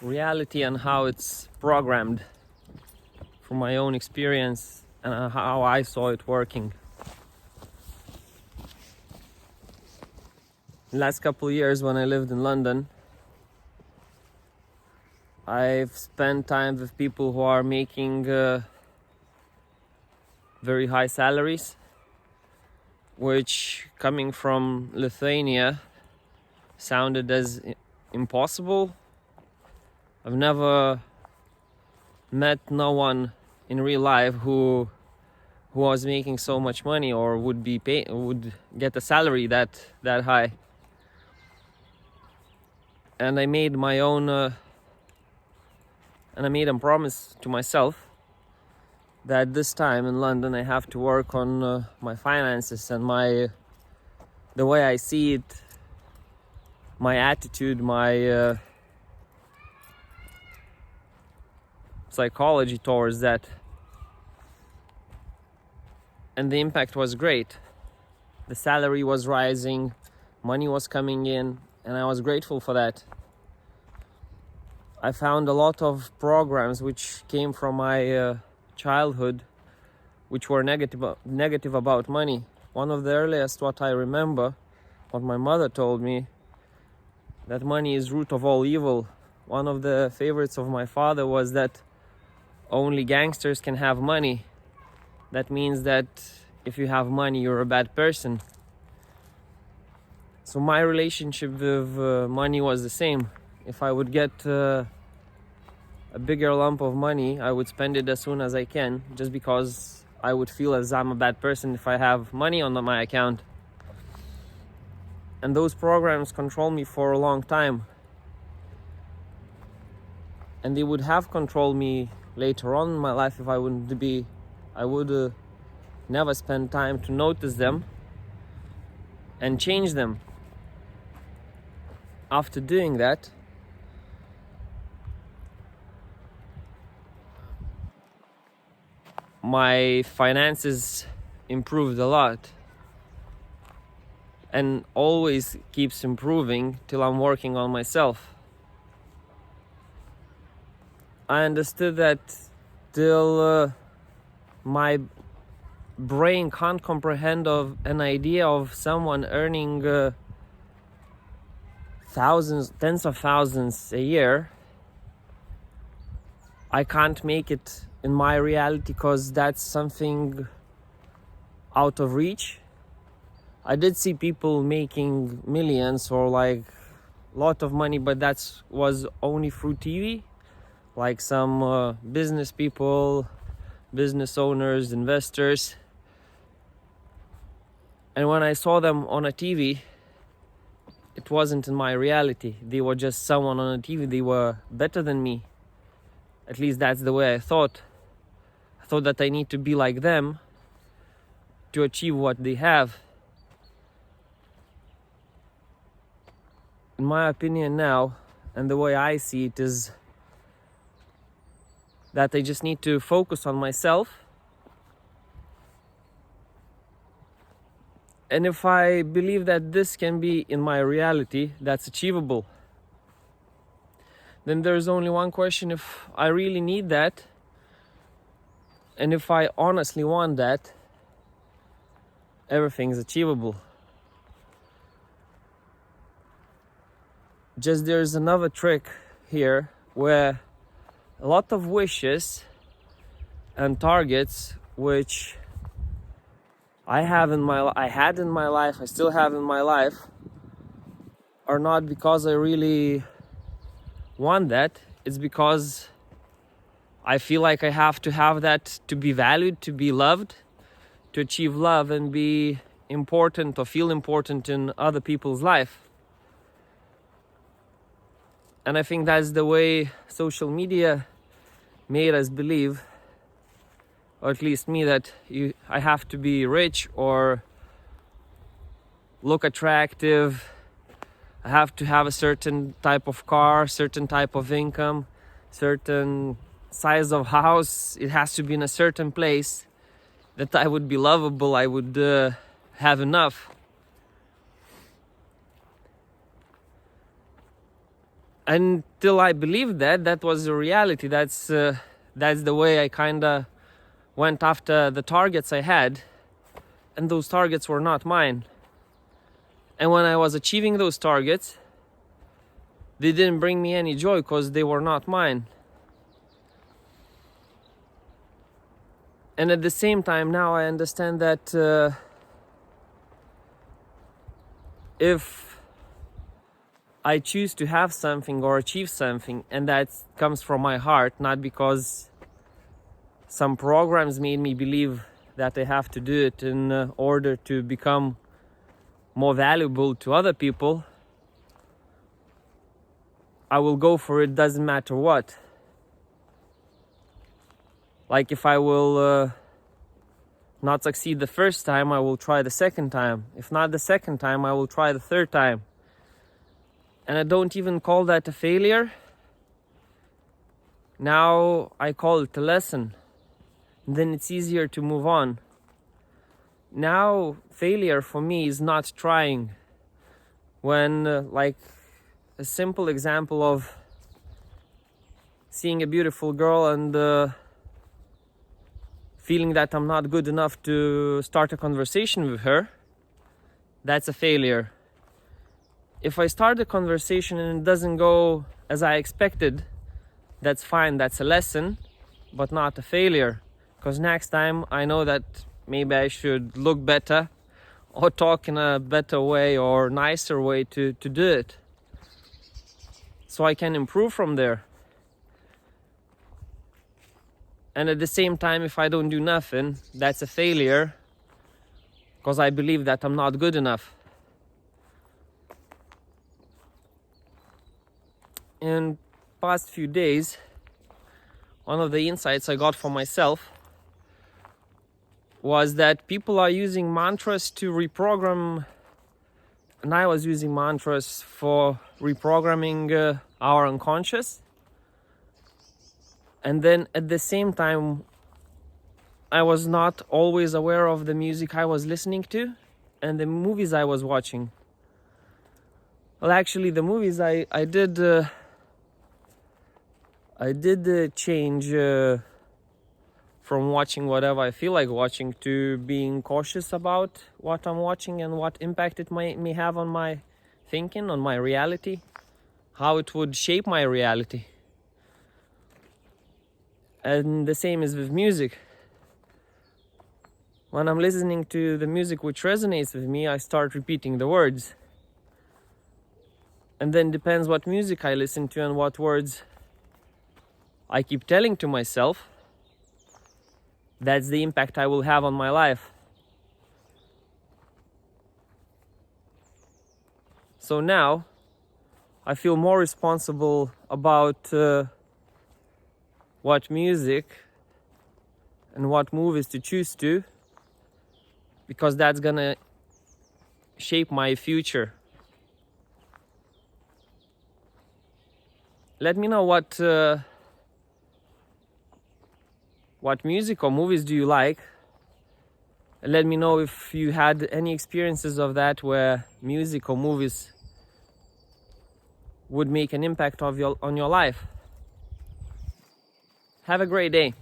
reality and how it's programmed from my own experience and how I saw it working. The last couple of years when I lived in London, I've spent time with people who are making very high salaries, which coming from Lithuania sounded as impossible. I've never met no one in real life who was making so much money or would get a salary that high. And I made my own and I made a promise to myself that this time in London I have to work on my finances and the way I see it, my attitude, my psychology towards that. And the impact was great. The salary was rising, money was coming in, and I was grateful for that. I found a lot of programs which came from my childhood which were negative about money. One of the earliest, what I remember, what my mother told me, that money is root of all evil. One of the favorites of my father was that only gangsters can have money. That means that if you have money, you're a bad person. So my relationship with money was the same. If I would get a bigger lump of money, I would spend it as soon as I can, just because I would feel as I'm a bad person if I have money on my account. And those programs control me for a long time. And they would have controlled me later on in my life if I would never spend time to notice them and change them. After doing that, my finances improved a lot and always keeps improving till I'm working on myself. I understood that till my brain can't comprehend of an idea of someone earning thousands, tens of thousands a year, I can't make it in my reality because that's something out of reach. I did see people making millions or like a lot of money, but that was only through TV, like some business people, business owners, investors. And when I saw them on a TV, it wasn't in my reality. They were just someone on a TV. They were better than me. At least that's the way I thought. I thought that I need to be like them to achieve what they have. In my opinion now, and the way I see it, is that I just need to focus on myself. And if I believe that this can be in my reality, that's achievable, then there's only one question: if I really need that, and if I honestly want that, everything's achievable. Just there's another trick here where a lot of wishes and targets which I had in my life, I still have in my life, are not because I really want that. It's because I feel like I have to have that to be valued, to be loved, to achieve love and be important or feel important in other people's life. And I think that's the way social media made us believe, or at least me, that I have to be rich or look attractive. I have to have a certain type of car, certain type of income, certain size of house. It has to be in a certain place that I would be lovable, I would have enough. until I believed that was the reality. That's the way I kind of went after the targets I had, and those targets were not mine. And when I was achieving those targets, they didn't bring me any joy because they were not mine. And at the same time, now I understand that if I choose to have something or achieve something, and that comes from my heart, not because some programs made me believe that I have to do it in order to become more valuable to other people, I will go for it, doesn't matter what. Like if I will not succeed the first time, I will try the second time. If not the second time, I will try the third time. And I don't even call that a failure. Now I call it a lesson. And then it's easier to move on. Now failure for me is not trying. When like a simple example of seeing a beautiful girl and feeling that I'm not good enough to start a conversation with her, that's a failure. If I start a conversation and it doesn't go as I expected, that's fine, that's a lesson, but not a failure. Because next time I know that maybe I should look better or talk in a better way or nicer way to do it. So I can improve from there. And at the same time, if I don't do nothing, that's a failure because I believe that I'm not good enough. In past few days, one of the insights I got for myself was that people are using mantras to reprogram, and I was using mantras for reprogramming our unconscious. And then at the same time, I was not always aware of the music I was listening to and the movies I was watching. Well, actually, the movies I did change from watching whatever I feel like watching to being cautious about what I'm watching and what impact it may have on my thinking, on my reality, how it would shape my reality. And the same is with music. When I'm listening to the music which resonates with me, I start repeating the words. And then depends what music I listen to and what words I keep telling to myself, that's the impact I will have on my life. So now I feel more responsible about what music and what movies to choose to, because that's gonna shape my future. Let me know what music or movies do you like. Let me know if you had any experiences of that where music or movies would make an impact on your life. Have a great day.